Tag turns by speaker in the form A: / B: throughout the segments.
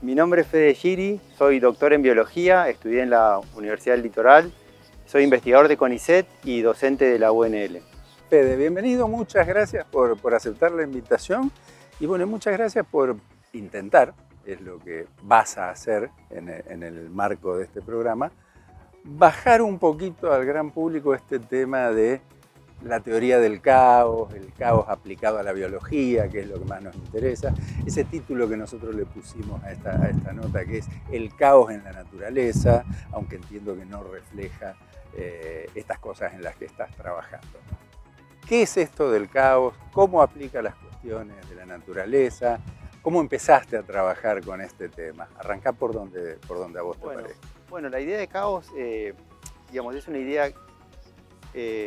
A: Mi nombre es Fede Giri, soy doctor en biología, estudié en la Universidad del Litoral, soy investigador de CONICET y docente de la UNL.
B: Fede, bienvenido, muchas gracias por aceptar la invitación y bueno, muchas gracias por intentar, es lo que vas a hacer en el marco de este programa, bajar un poquito al gran público este tema de la teoría del caos, el caos aplicado a la biología, que es lo que más nos interesa, ese título que nosotros le pusimos a esta nota, que es El caos en la naturaleza, aunque entiendo que no refleja estas cosas en las que estás trabajando. ¿Qué es esto del caos? ¿Cómo aplica las cuestiones de la naturaleza? ¿Cómo empezaste a trabajar con este tema? Arrancá por donde a vos te parezca.
A: Bueno, la idea de caos, digamos, es una idea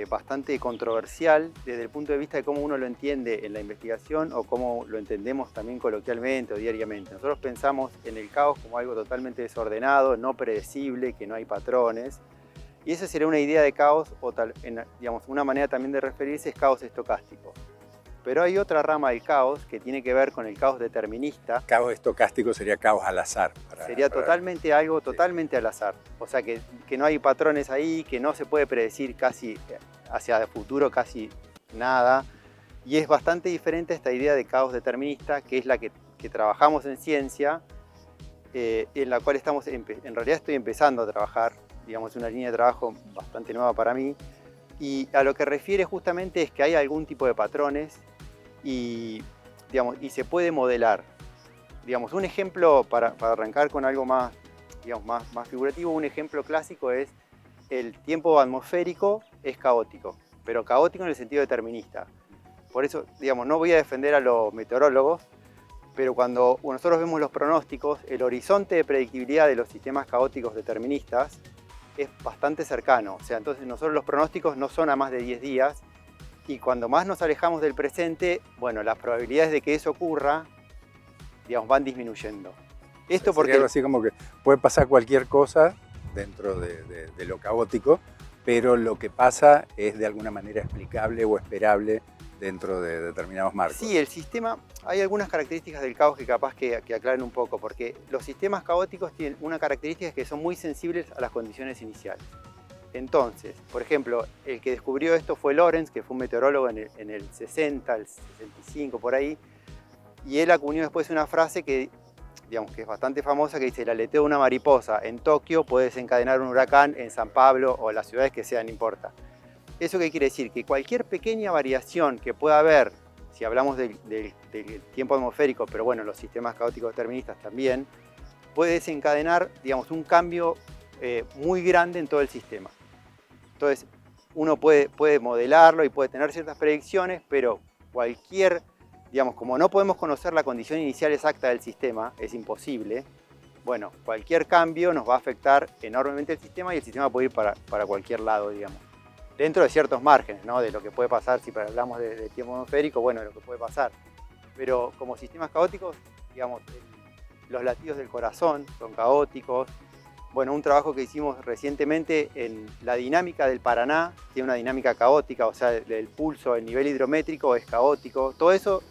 A: bastante controversial desde el punto de vista de cómo uno lo entiende en la investigación o cómo lo entendemos también coloquialmente o diariamente. Nosotros pensamos en el caos como algo totalmente desordenado, no predecible, que no hay patrones. Y esa sería una idea de caos, o digamos, una manera también de referirse es caos estocástico. Pero hay otra rama del caos que tiene que ver con el caos determinista.
B: Caos estocástico sería caos al azar.
A: Sería totalmente algo totalmente al azar. O sea, que no hay patrones ahí, que no se puede predecir casi hacia el futuro, casi nada. Y es bastante diferente a esta idea de caos determinista, que es la que trabajamos en ciencia, en la cual en realidad estoy empezando a trabajar. Digamos, una línea de trabajo bastante nueva para mí. Y a lo que refiere justamente es que hay algún tipo de patrones y se puede modelar. Digamos, un ejemplo para arrancar con algo más, digamos, más figurativo, un ejemplo clásico es el tiempo atmosférico es caótico, pero caótico en el sentido determinista. Por eso, digamos, no voy a defender a los meteorólogos, pero cuando nosotros vemos los pronósticos, el horizonte de predictibilidad de los sistemas caóticos deterministas es bastante cercano. O sea, entonces nosotros los pronósticos no son a más de 10 días y cuando más nos alejamos del presente, bueno, las probabilidades de que eso ocurra, digamos, van disminuyendo.
B: Esto porque algo así como que puede pasar cualquier cosa dentro de lo caótico, pero lo que pasa es de alguna manera explicable o esperable dentro de determinados marcos.
A: Sí, el sistema, hay algunas características del caos que capaz que aclaren un poco, porque los sistemas caóticos tienen una característica que son muy sensibles a las condiciones iniciales. Entonces, por ejemplo, el que descubrió esto fue Lorentz, que fue un meteorólogo en el 60, el 65, por ahí, y él acuñó después una frase que, digamos, que es bastante famosa, que dice: el aleteo de una mariposa en Tokio puede desencadenar un huracán en San Pablo o las ciudades que sean, no importa. ¿Eso qué quiere decir? Que cualquier pequeña variación que pueda haber, si hablamos del tiempo atmosférico, pero bueno, los sistemas caóticos deterministas también, puede desencadenar, digamos, un cambio muy grande en todo el sistema. Entonces, uno puede modelarlo y puede tener ciertas predicciones, pero cualquier, digamos, como no podemos conocer la condición inicial exacta del sistema, es imposible, bueno, cualquier cambio nos va a afectar enormemente el sistema y el sistema puede ir para cualquier lado, digamos. Dentro de ciertos márgenes, ¿no? De lo que puede pasar, si hablamos de tiempo atmosférico, bueno, de lo que puede pasar. Pero como sistemas caóticos, digamos, los latidos del corazón son caóticos. Bueno, un trabajo que hicimos recientemente en la dinámica del Paraná, tiene una dinámica caótica, o sea, el pulso, el nivel hidrométrico es caótico. Todo eso,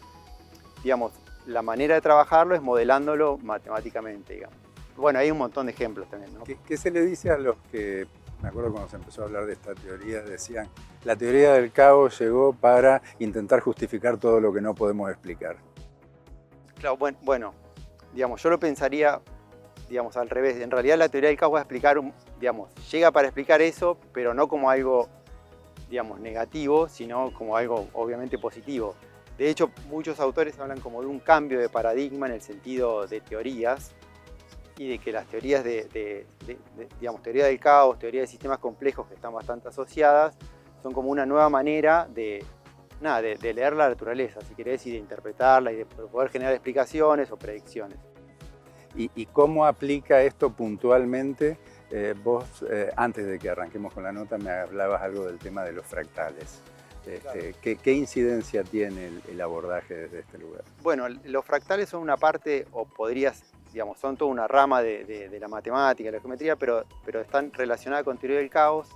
A: digamos, la manera de trabajarlo es modelándolo matemáticamente, digamos. Bueno, hay un montón de ejemplos también, ¿no?
B: ¿Qué se le dice a los que, me acuerdo cuando se empezó a hablar de esta teoría, decían, la teoría del caos llegó para intentar justificar todo lo que no podemos explicar?
A: Claro, bueno, digamos, yo lo pensaría, digamos, al revés. En realidad la teoría del caos va a explicar, digamos, llega para explicar eso, pero no como algo, digamos, negativo, sino como algo obviamente positivo. De hecho, muchos autores hablan como de un cambio de paradigma en el sentido de teorías, y de que las teorías digamos, teoría del caos, teoría de sistemas complejos que están bastante asociadas, son como una nueva manera de leer la naturaleza, si querés, y de interpretarla y de poder generar explicaciones o predicciones.
B: ¿Y cómo aplica esto puntualmente? Vos, antes de que arranquemos con la nota, me hablabas algo del tema de los fractales.
A: Claro.
B: ¿Qué incidencia tiene el abordaje desde este lugar?
A: Bueno, los fractales son una parte, o digamos, son toda una rama de la matemática, de la geometría, pero están relacionadas con teoría del caos,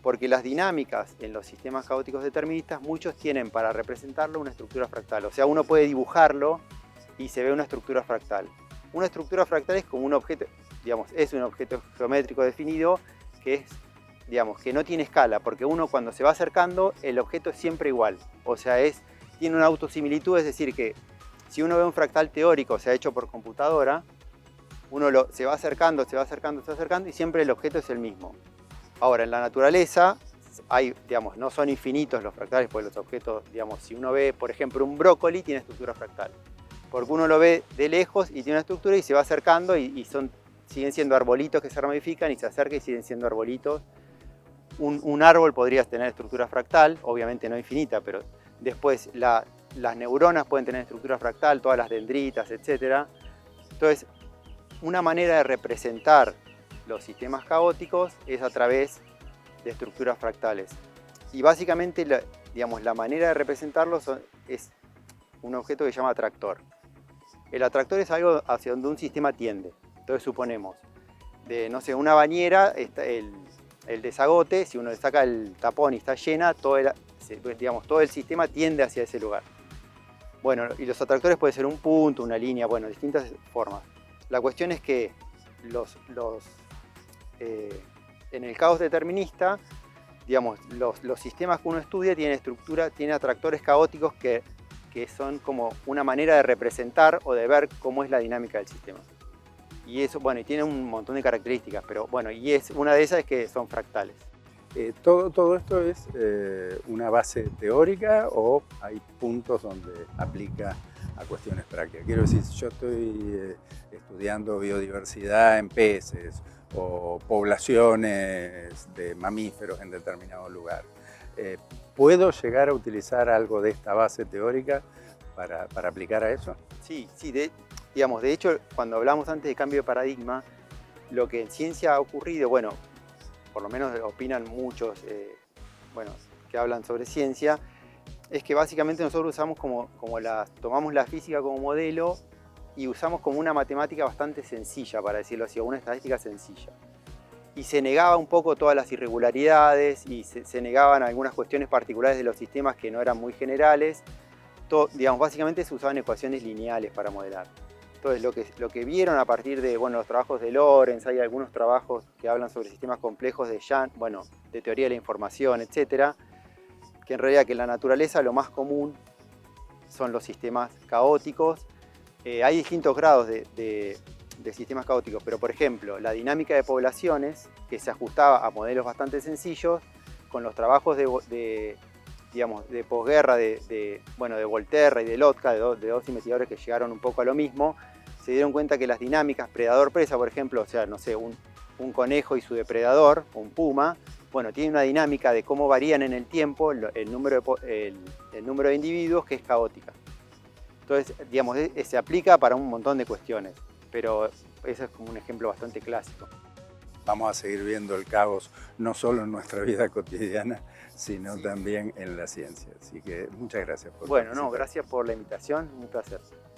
A: porque las dinámicas en los sistemas caóticos deterministas, muchos tienen para representarlo una estructura fractal. O sea, uno puede dibujarlo y se ve una estructura fractal. una estructura fractal es como un objeto, digamos, es un objeto geométrico definido que es, digamos, que no tiene escala, porque uno cuando se va acercando, el objeto es siempre igual. O sea, tiene una autosimilitud, es decir, que si uno ve un fractal teórico, o sea, hecho por computadora, uno se va acercando, se va acercando, se va acercando y siempre el objeto es el mismo. Ahora, en la naturaleza, digamos, no son infinitos los fractales, porque los objetos, digamos, si uno ve, por ejemplo, un brócoli, tiene estructura fractal. Porque uno lo ve de lejos y tiene una estructura y se va acercando y siguen siendo arbolitos que se ramifican y se acercan y siguen siendo arbolitos. Un árbol podría tener estructura fractal, obviamente no infinita, pero después las neuronas pueden tener estructura fractal, todas las dendritas, etc. Entonces, una manera de representar los sistemas caóticos es a través de estructuras fractales. Y básicamente, digamos, la manera de representarlos es un objeto que se llama atractor. El atractor es algo hacia donde un sistema tiende. Entonces suponemos, no sé, una bañera, el desagote, si uno le saca el tapón y está llena, todo el sistema tiende hacia ese lugar. Bueno, y los atractores pueden ser un punto, una línea, bueno, distintas formas. La cuestión es que en el caos determinista, digamos, los sistemas que uno estudia tienen atractores caóticos que son como una manera de representar o de ver cómo es la dinámica del sistema. Y eso, bueno, y tiene un montón de características, pero bueno, una de esas es que son fractales.
B: ¿Todo esto es una base teórica o hay puntos donde aplica a cuestiones prácticas? Quiero decir, si yo estoy estudiando biodiversidad en peces o poblaciones de mamíferos en determinado lugar, ¿puedo llegar a utilizar algo de esta base teórica para aplicar a eso?
A: Sí, digamos, de hecho, cuando hablamos antes de cambio de paradigma, lo que en ciencia ha ocurrido, bueno, por lo menos opinan muchos que hablan sobre ciencia, es que básicamente nosotros usamos tomamos la física como modelo y usamos como una matemática bastante sencilla, para decirlo así, o una estadística sencilla. Y se negaba un poco todas las irregularidades y se negaban algunas cuestiones particulares de los sistemas que no eran muy generales. Digamos, básicamente se usaban ecuaciones lineales para modelar. Entonces, lo que vieron a partir de los trabajos de Lorentz, hay algunos trabajos que hablan sobre sistemas complejos de teoría de la información, etc., que en realidad que en la naturaleza lo más común son los sistemas caóticos. Hay distintos grados de sistemas caóticos, pero por ejemplo, la dinámica de poblaciones, que se ajustaba a modelos bastante sencillos, con los trabajos de posguerra de Volterra y de Lotka, de dos investigadores que llegaron un poco a lo mismo, se dieron cuenta que las dinámicas predador-presa, por ejemplo, o sea, no sé, un conejo y su depredador, un puma, bueno, tiene una dinámica de cómo varían en el tiempo el número de individuos que es caótica. Entonces, digamos, se aplica para un montón de cuestiones, pero ese es como un ejemplo bastante clásico.
B: Vamos a seguir viendo el caos no solo en nuestra vida cotidiana, sino también en la ciencia. Así que muchas gracias por participar.
A: Gracias por la invitación, un placer.